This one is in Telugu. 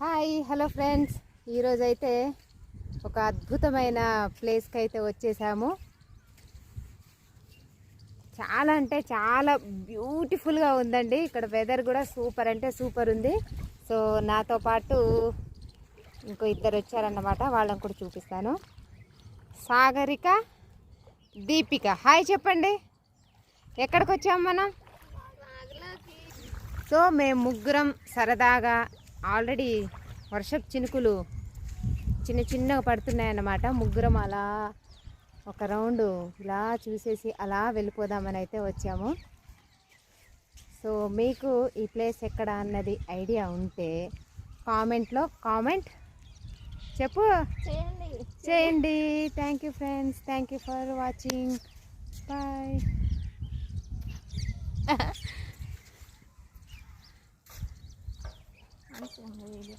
హాయ్ హలో ఫ్రెండ్స్, ఈరోజైతే ఒక అద్భుతమైన ప్లేస్కి అయితే వచ్చేసాము. చాలా అంటే చాలా బ్యూటిఫుల్గా ఉందండి. ఇక్కడ వెదర్ కూడా సూపర్ అంటే సూపర్ ఉంది. సో నాతో పాటు ఇంకో ఇద్దరు వచ్చారన్నమాట, వాళ్ళని కూడా చూపిస్తాను. సాగరిక, దీపిక, హాయ్ చెప్పండి. ఎక్కడికి వచ్చాము మనం? సో మేము ముగ్గురం సరదాగా ఆల్రెడీ వర్షపు చినుకులు చిన్న చిన్నగా పడుతున్నాయన్నమాట. ముగ్గురం అలా ఒక రౌండ్ ఇలా చూసేసి అలా వెళ్ళిపోదామని అయితే వచ్చాము. సో మీకు ఈ ప్లేస్ ఎక్కడ అన్నది ఐడియా ఉంటే కామెంట్లో కామెంట్ చేయండి. Thank you friends, thank you for watching. Bye. Video.